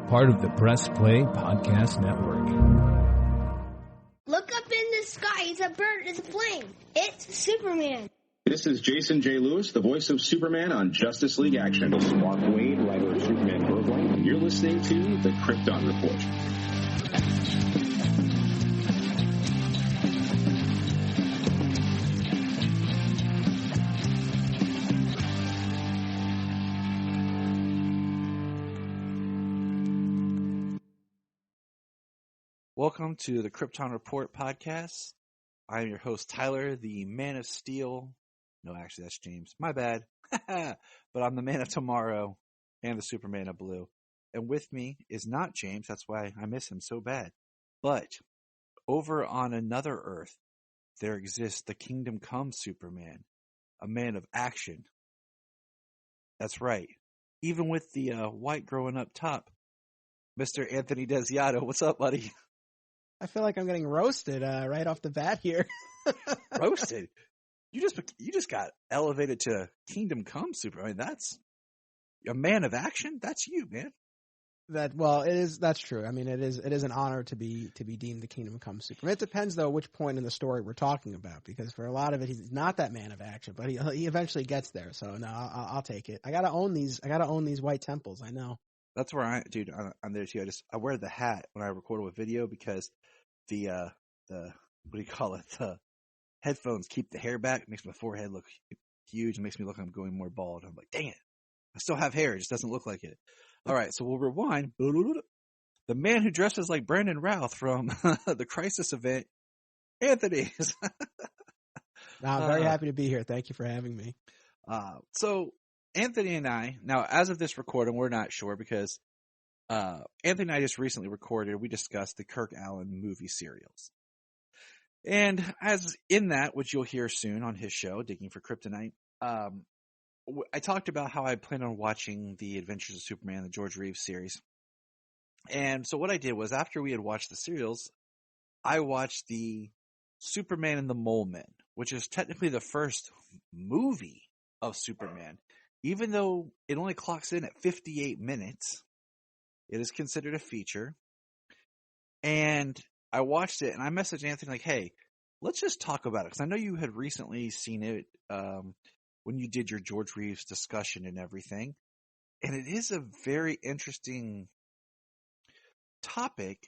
part of the Press Play Podcast Network. Look up in the sky. It's a bird. It's a plane. It's Superman. This is Jason J. Lewis, the voice of Superman on Justice League Action. This is Mark Wade, writer of Superman Birthright, and you're listening to the Krypton Report. Welcome to the Krypton Report podcast. I am your host, Tyler, the Man of Steel. No, actually, that's James. My bad. But I'm the Man of Tomorrow and the Superman of Blue. And with me is not James. That's why I miss him so bad. But over on another Earth, there exists the Kingdom Come Superman, a man of action. That's right. Even with the white growing up top, Mr. Anthony Desiato. What's up, buddy? I feel like I'm getting roasted right off the bat here. Roasted? You just got elevated to Kingdom Come Super. I mean, that's a man of action. That's you, man. That's true. I mean, it is an honor to be deemed the Kingdom Come Superman. It depends though which point in the story we're talking about, because for a lot of it he's not that man of action, but he eventually gets there. So no, I'll take it. I gotta own these white temples. I know. That's where I'm there too. I wear the hat when I record a video because the what do you call it? The headphones keep the hair back. It makes my forehead look huge. It makes me look like I'm going more bald. I'm like, dang it. I still have hair. It just doesn't look like it. All right. So we'll rewind. The man who dresses like Brandon Routh from the Crisis event, Anthony. I'm very happy to be here. Thank you for having me. So Anthony and I, now as of this recording, we're not sure because Anthony and I just recently recorded, we discussed the Kirk Allen movie serials. And as in that, which you'll hear soon on his show, Digging for Kryptonite, I talked about how I plan on watching the Adventures of Superman, the George Reeves series. And so what I did was, after we had watched the serials, I watched the Superman and the Mole Men, which is technically the first movie of Superman. Even though it only clocks in at 58 minutes, it is considered a feature. And I watched it and I messaged Anthony like, hey, let's just talk about it. Because I know you had recently seen it when you did your George Reeves discussion and everything. And it is a very interesting topic,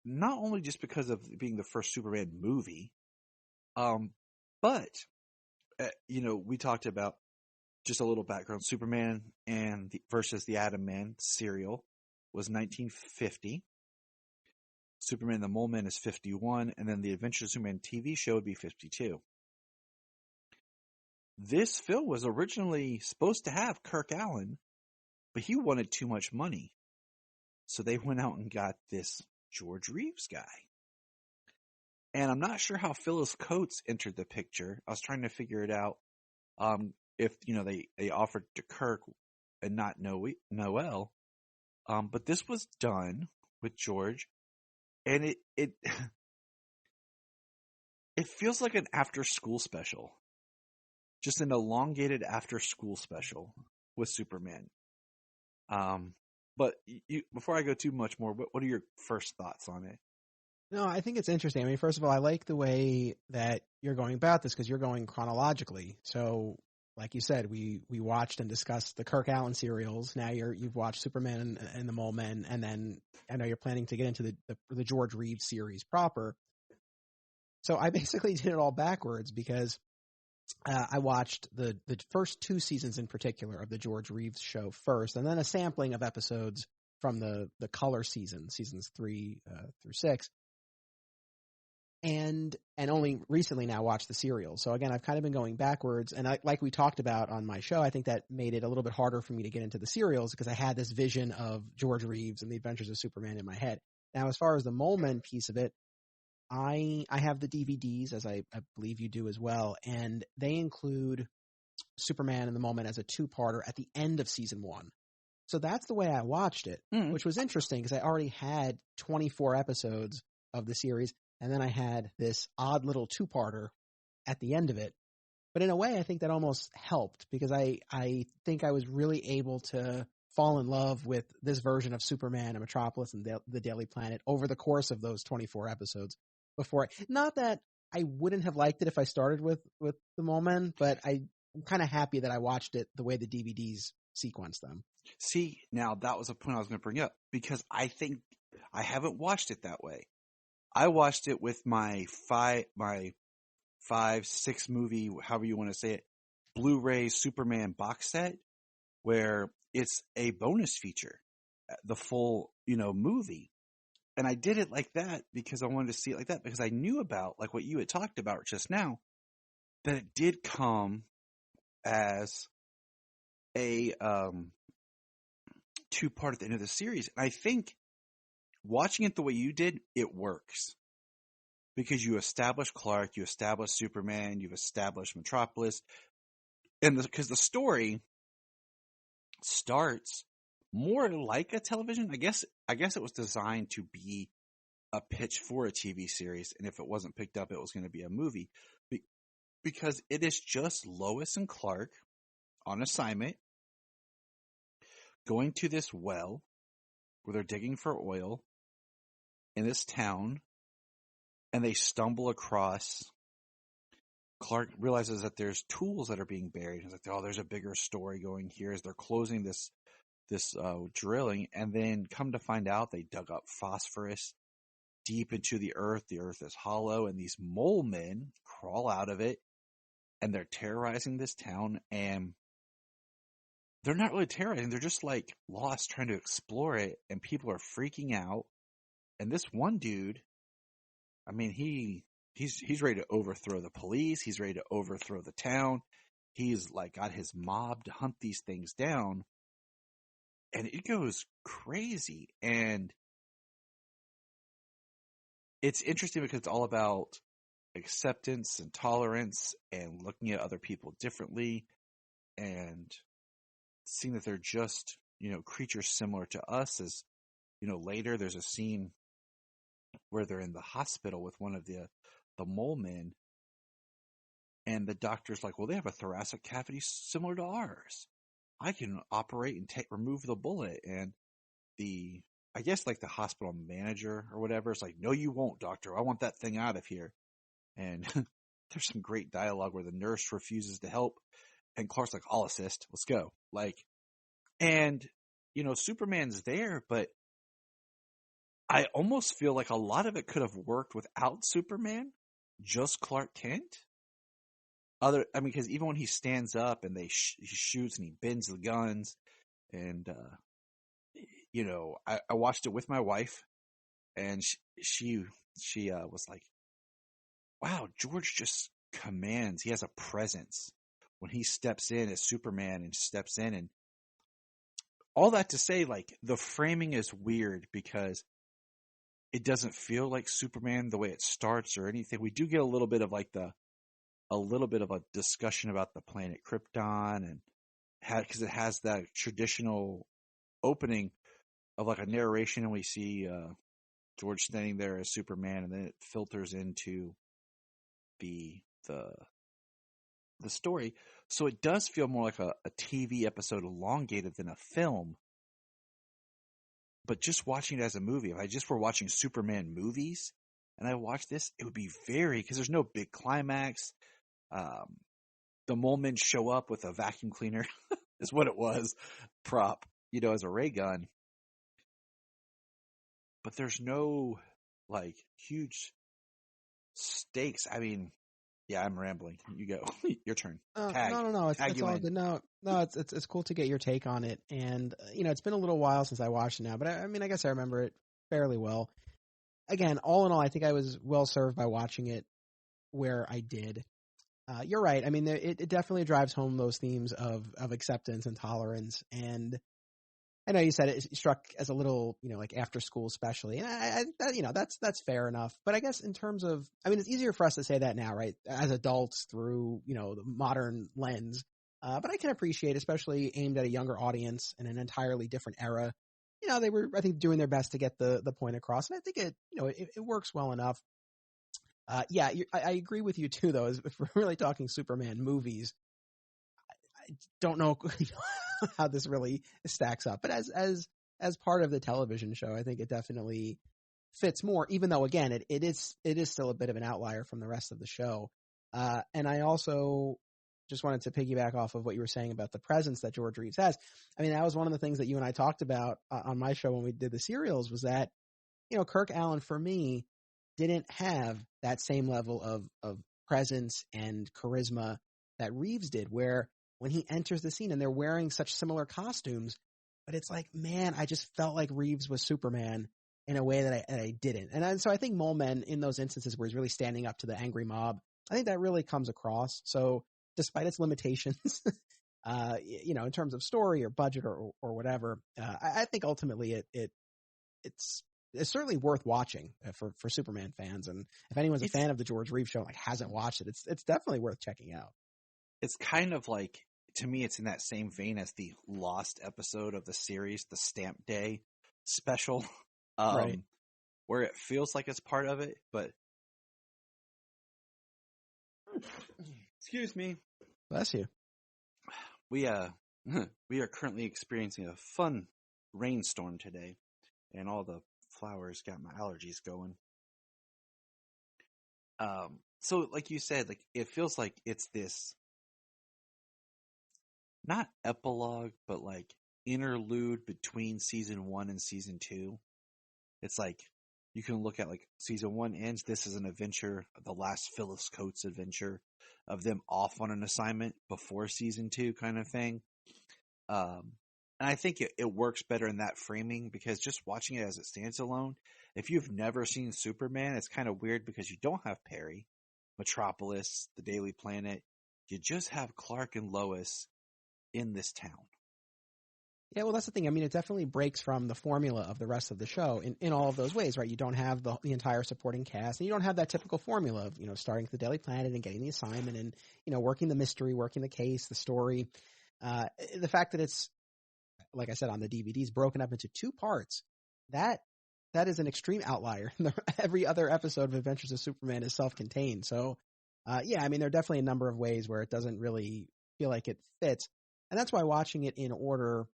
not only just because of being the first Superman movie, but, we talked about just a little background. Superman versus the Atom Man serial was 1950. Superman and the Mole Men is 51, and then the Adventures of Superman TV show would be 52. This film was originally supposed to have Kirk Allen, but he wanted too much money. So they went out and got this George Reeves guy. And I'm not sure how Phyllis Coates entered the picture. I was trying to figure it out. If, they offered to Kirk and not Noel. But this was done with George, and it feels like an after-school special. Just an elongated after-school special with Superman. But before I go too much more, what are your first thoughts on it? No, I think it's interesting. I mean, first of all, I like the way that you're going about this because you're going chronologically. So, like you said, we watched and discussed the Kirk Allen serials. Now you've watched Superman and the Mole Men, and then I know you're planning to get into the George Reeves series proper. So I basically did it all backwards because I watched the first two seasons in particular of the George Reeves show first, and then a sampling of episodes from the color seasons 3 through 6. And only recently now watched the serial. So again, I've kind of been going backwards. And like we talked about on my show, I think that made it a little bit harder for me to get into the serials because I had this vision of George Reeves and the Adventures of Superman in my head. Now, as far as the Mole Men piece of it, I have the DVDs, as I believe you do as well. And they include Superman and the Mole Men as a two-parter at the end of season 1. So that's the way I watched it, which was interesting because I already had 24 episodes of the series. And then I had this odd little two-parter at the end of it. But in a way, I think that almost helped because I think I was really able to fall in love with this version of Superman and Metropolis and the Daily Planet over the course of those 24 episodes before. Not that I wouldn't have liked it if I started with the Mole Men, but I'm kind of happy that I watched it the way the DVDs sequence them. See, now that was a point I was going to bring up, because I think I haven't watched it that way. I watched it with my 5, 6 movie, however you want to say it, Blu-ray Superman box set, where it's a bonus feature, the full, movie. And I did it like that because I wanted to see it like that, because I knew about, like what you had talked about just now, that it did come as a 2-part at the end of the series. And I think watching it the way you did, it works. Because you establish Clark, you establish Superman, you've established Metropolis. And because the story starts more like a television. I guess it was designed to be a pitch for a TV series. And if it wasn't picked up, it was going to be a movie. Because it is just Lois and Clark on assignment, going to this well where they're digging for oil in this town, and they stumble across. Clark realizes that there's tools that are being buried. He's like, "Oh, there's a bigger story going here." As they're closing this drilling, and then come to find out, they dug up phosphorus deep into the earth. The earth is hollow, and these mole men crawl out of it, and they're terrorizing this town. And they're not really terrorizing; they're just like lost, trying to explore it, and people are freaking out. And this one dude, I mean, he's ready to overthrow the police. He's ready to overthrow the town. He's like got his mob to hunt these things down. And it goes crazy. And it's interesting because it's all about acceptance and tolerance and looking at other people differently and seeing that they're just, creatures similar to us. As, later there's a scene where they're in the hospital with one of the mole men, and the doctor's like, "Well, they have a thoracic cavity similar to ours. I can operate and remove the bullet." And I guess like the hospital manager or whatever is like, "No, you won't, doctor. I want that thing out of here." And there's some great dialogue where the nurse refuses to help, and Clark's like, "I'll assist. Let's go." And Superman's there, but I almost feel like a lot of it could have worked without Superman, just Clark Kent. Because even when he stands up and he shoots and he bends the guns, and I watched it with my wife, and she was like, "Wow, George just commands. He has a presence when he steps in as Superman and steps in." And all that to say, like, the framing is weird because it doesn't feel like Superman the way it starts or anything. We do get a little bit of a discussion about the planet Krypton, and because it has that traditional opening of like a narration, and we see George standing there as Superman, and then it filters into the story. So it does feel more like a TV episode, elongated, than a film. But just watching it as a movie, if I just were watching Superman movies and I watched this, it would be because there's no big climax. The mole men show up with a vacuum cleaner is what it was, prop, as a ray gun. But there's no like huge stakes. I mean, yeah, I'm rambling. You go. Your turn. Tag. No. It's all good. No. It's cool to get your take on it. And it's been a little while since I watched it now, but I guess I remember it fairly well. Again, all in all, I think I was well served by watching it where I did. You're right. I mean, it definitely drives home those themes of acceptance and tolerance. And I know you said it struck as a little, like after school, especially. And that's fair enough. But I guess in terms of, it's easier for us to say that now, right? As adults through, the modern lens. But I can appreciate, especially aimed at a younger audience in an entirely different era. They were, I think, doing their best to get the point across. And I think it works well enough. I agree with you too, though. If we're really talking Superman movies, don't know how this really stacks up. But as part of the television show, I think it definitely fits more, even though, again, it is still a bit of an outlier from the rest of the show. And I also just wanted to piggyback off of what you were saying about the presence that George Reeves has. I mean, that was one of the things that you and I talked about on my show when we did the serials, was that, Kirk Alyn, for me, didn't have that same level of presence and charisma that Reeves did, where when he enters the scene and they're wearing such similar costumes, but it's like, man, I just felt like Reeves was Superman in a way that I didn't. And so I think Mole Men, in those instances where he's really standing up to the angry mob, I think that really comes across. So despite its limitations, in terms of story or budget or whatever, I think ultimately it's certainly worth watching for Superman fans. And if anyone's a fan of the George Reeves show and hasn't watched it, it's definitely worth checking out. It's kind of like, to me, it's in that same vein as the Lost episode of the series, the Stamp Day special, right, where it feels like it's part of it, but excuse me. Bless you. We are currently experiencing a fun rainstorm today, and all the flowers got my allergies going. So like you said, like it feels like it's this not epilogue, but like interlude between season 1 and season 2. It's like you can look at like season 1 ends. This is an adventure, the last Phyllis Coates adventure of them off on an assignment before season 2 kind of thing. And I think it works better in that framing, because just watching it as it stands alone, if you've never seen Superman, it's kind of weird because you don't have Perry, Metropolis, the Daily Planet. You just have Clark and Lois in this town. Yeah, well, that's the thing. I mean, it definitely breaks from the formula of the rest of the show in all of those ways, right? You don't have the entire supporting cast, and you don't have that typical formula of, starting at the Daily Planet and getting the assignment and, working the mystery, working the case, the story. The fact that it's, like I said, on the DVDs, broken up into 2 parts, that is an extreme outlier. Every other episode of Adventures of Superman is self-contained. So, yeah, I mean, there are definitely a number of ways where it doesn't really feel like it fits. And that's why watching it in order,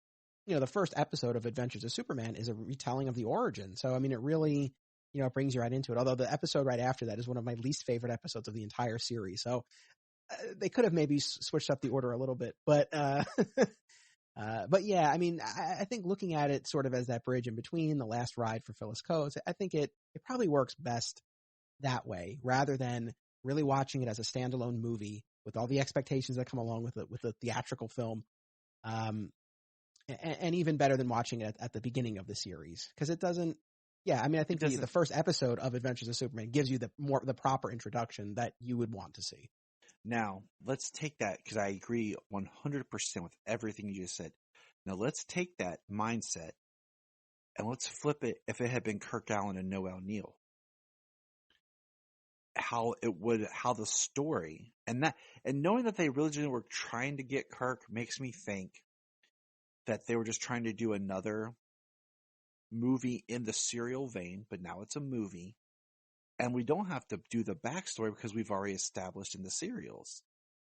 the first episode of Adventures of Superman is a retelling of the origin. So, I mean, it really, it brings you right into it. Although the episode right after that is one of my least favorite episodes of the entire series. So they could have maybe switched up the order a little bit, but yeah, I mean, I think looking at it sort of as that bridge in between, the last ride for Phyllis Coates, I think it probably works best that way, rather than really watching it as a standalone movie with all the expectations that come along with the theatrical film. And even better than watching it at the beginning of the series, because it doesn't. Yeah, I mean, I think the first episode of Adventures of Superman gives you the proper introduction that you would want to see. Now, let's take that, because I agree 100% with everything you just said. Now, let's take that mindset and let's flip it if it had been Kirk Alyn and Noel Neill. How the story, and knowing that they really were trying to get Kirk makes me think that they were just trying to do another movie in the serial vein, but now it's a movie. And we don't have to do the backstory because we've already established in the serials.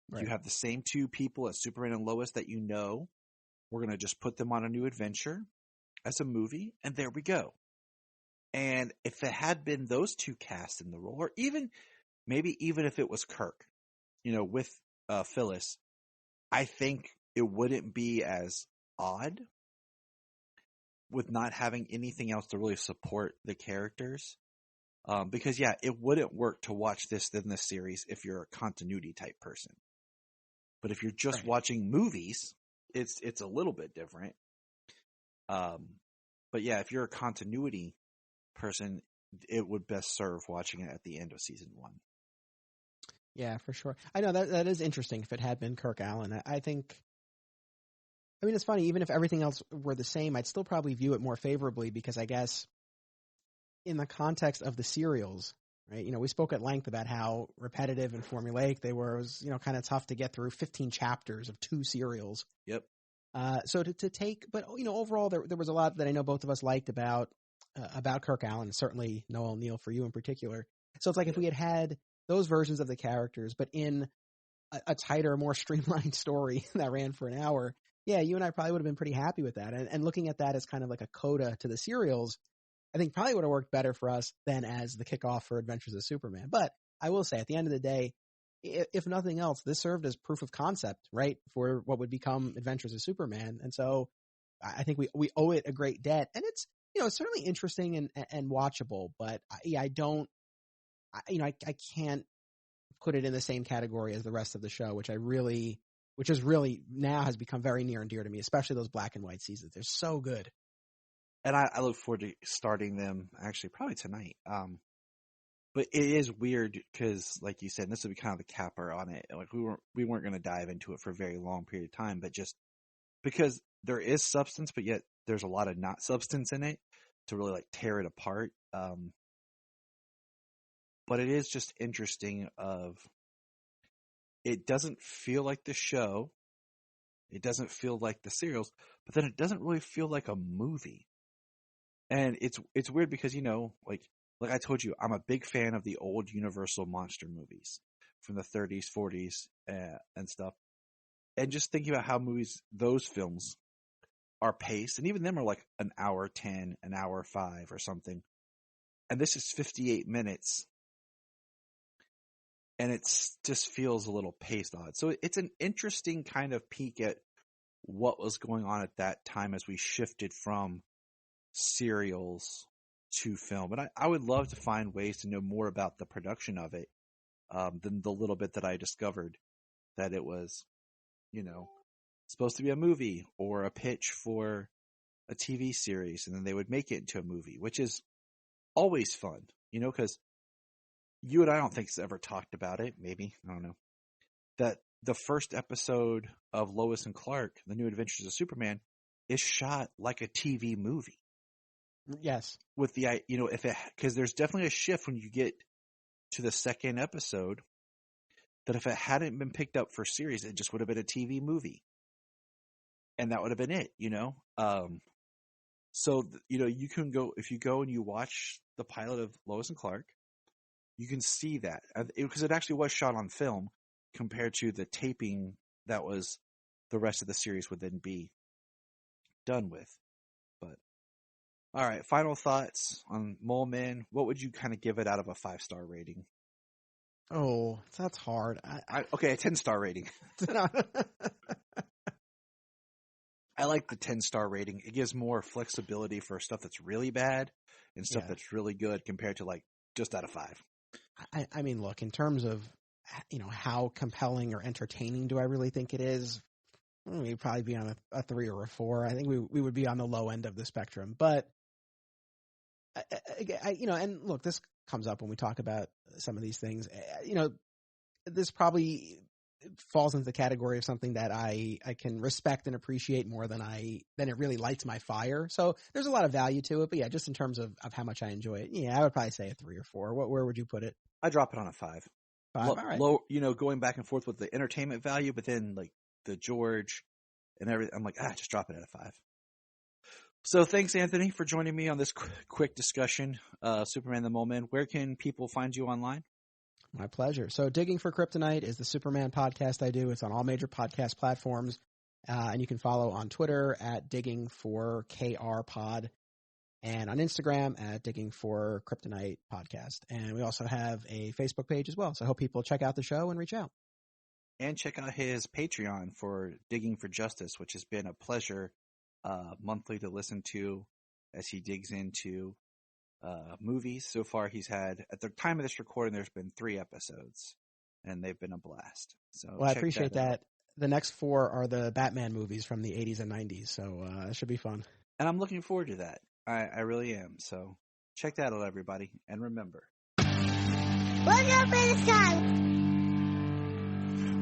Right. You have the same 2 people as Superman and Lois that we're going to just put them on a new adventure as a movie, and there we go. And if it had been those 2 cast in the role, or even if it was Kirk, with Phyllis, I think it wouldn't be as odd with not having anything else to really support the characters. Because yeah, it wouldn't work to watch this in the series if you're a continuity type person. But if you're just watching movies, it's a little bit different. But yeah, if you're a continuity person, it would best serve watching it at the end of season 1. Yeah, for sure. I know that is interesting if it had been Kirk Alyn. I mean, it's funny, even if everything else were the same, I'd still probably view it more favorably, because I guess in the context of the serials, right? We spoke at length about how repetitive and formulaic they were. It was, kind of tough to get through 15 chapters of 2 serials. Yep. So to take, but overall there was a lot that I know both of us liked about Kirk Alyn, certainly Noel Neill for you in particular. So it's like if we had those versions of the characters, but in a tighter, more streamlined story that ran for an hour, yeah, you and I probably would have been pretty happy with that. And looking at that as kind of like a coda to the serials, I think probably would have worked better for us than as the kickoff for Adventures of Superman. But I will say, at the end of the day, if nothing else, this served as proof of concept, right, for what would become Adventures of Superman. And so I think we owe it a great debt. And it's, it's certainly interesting and watchable, but I can't put it in the same category as the rest of the show, which is really now has become very near and dear to me, especially those black and white seasons. They're so good. And I look forward to starting them actually probably tonight. But it is weird because, like you said, and this would be kind of the capper on it. Like we weren't going to dive into it for a very long period of time, but just because there is substance, but yet there's a lot of not substance in it to really like tear it apart. But it is just interesting it doesn't feel like the show. It doesn't feel like the serials, but then it doesn't really feel like a movie. And it's weird because, like I told you, I'm a big fan of the old Universal monster movies from the 30s, 40s, and stuff. And just thinking about how those films are paced, and even them are like an hour 10, an hour 5 or something. And this is 58 minutes. And it just feels a little paced odd. So it's an interesting kind of peek at what was going on at that time as we shifted from serials to film. And I would love to find ways to know more about the production of it than the little bit that I discovered that it was, supposed to be a movie or a pitch for a TV series, and then they would make it into a movie, which is always fun, because you and I don't think has ever talked about it. Maybe, I don't know, that the first episode of Lois and Clark, The New Adventures of Superman, is shot like a TV movie. Yes. With the, because there's definitely a shift when you get to the second episode that if it hadn't been picked up for series, it just would have been a TV movie. And that would have been it, So, you can go, if you go and you watch the pilot of Lois and Clark, you can see that because it actually was shot on film compared to the taping that was the rest of the series would then be done with. But all right, final thoughts on Mole Men. What would you kind of give it out of a 5-star rating? Oh, that's hard. Okay, a 10-star rating. I like the 10-star rating. It gives more flexibility for stuff that's really bad and stuff that's really good compared to like just out of 5. I mean, look, in terms of, how compelling or entertaining do I really think it is? We'd probably be on a 3 or a 4. I think we would be on the low end of the spectrum. But, and look, this comes up when we talk about some of these things. This probably falls into the category of something that I can respect and appreciate more than it really lights my fire. So there's a lot of value to it. But yeah, just in terms of how much I enjoy it, I would probably say a 3 or 4. Where would you put it? I drop it on a 5. 5, all right. Low, going back and forth with the entertainment value, but then like the George and everything, I'm like, just drop it at a 5. So thanks, Anthony, for joining me on this quick discusn Superman the Mole Man. Where can people find you online? My pleasure. So Digging for Kryptonite is the Superman podcast I do. It's on all major podcast platforms. And you can follow on Twitter at Digging for KR Pod and on Instagram at Digging for Kryptonite Podcast. And we also have a Facebook page as well. So I hope people check out the show and reach out. And check out his Patreon for Digging for Justice, which has been a pleasure monthly to listen to as he digs into movies. So far, he's had, at the time of this recording, there's been 3 episodes, and they've been a blast. So, well, I appreciate that. The next 4 are the Batman movies from the 80s and 90s, so it should be fun. And I'm looking forward to that. I really am. So check that out, everybody, and remember. What's up this time?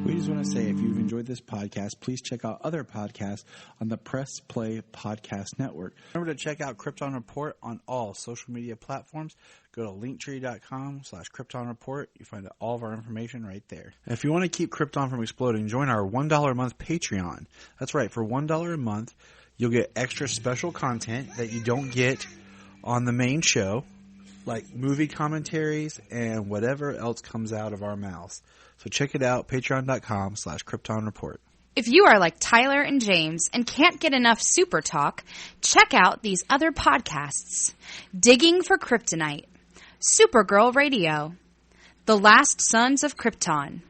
We just want to say, if you've enjoyed this podcast, please check out other podcasts on the Press Play Podcast Network. Remember to check out Krypton Report on all social media platforms. Go to linktree.com/Krypton Report. You find all of our information right there. If you want to keep Krypton from exploding, join our $1 a month Patreon. That's right. For $1 a month, you'll get extra special content that you don't get on the main show. like movie commentaries and whatever else comes out of our mouths. So check it out, patreon.com/Krypton Report. If you are like Tyler and James and can't get enough super talk, check out these other podcasts. Digging for Kryptonite, Supergirl Radio, The Last Sons of Krypton,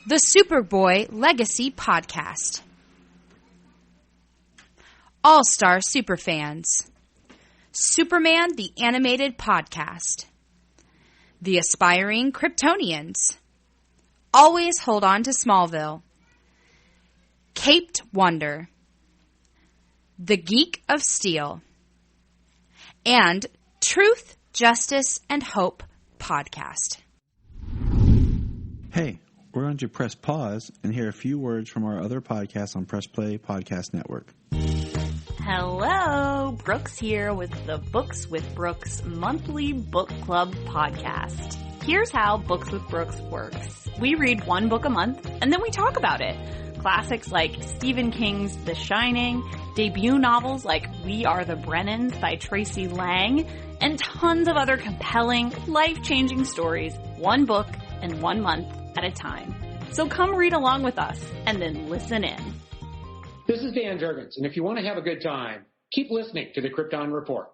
the Superboy Legacy Podcast, All-Star Superfans, Superman the Animated Podcast, The Aspiring Kryptonians, Always Hold On to Smallville, Caped Wonder, The Geek of Steel, and Truth, Justice, and Hope Podcast. Hey, we're going to press pause and hear a few words from our other podcasts on Press Play Podcast Network. Hello, Brooks here with the Books with Brooks monthly book club podcast. Here's how Books with Brooks works. We read one book a month and then we talk about it. Classics like Stephen King's The Shining, debut novels like We Are the Brennans by Tracy Lang, and tons of other compelling, life-changing stories, one book and 1 month at a time. So come read along with us and then listen in. This is Dan Jurgens, and if you want to have a good time, keep listening to the Krypton Report.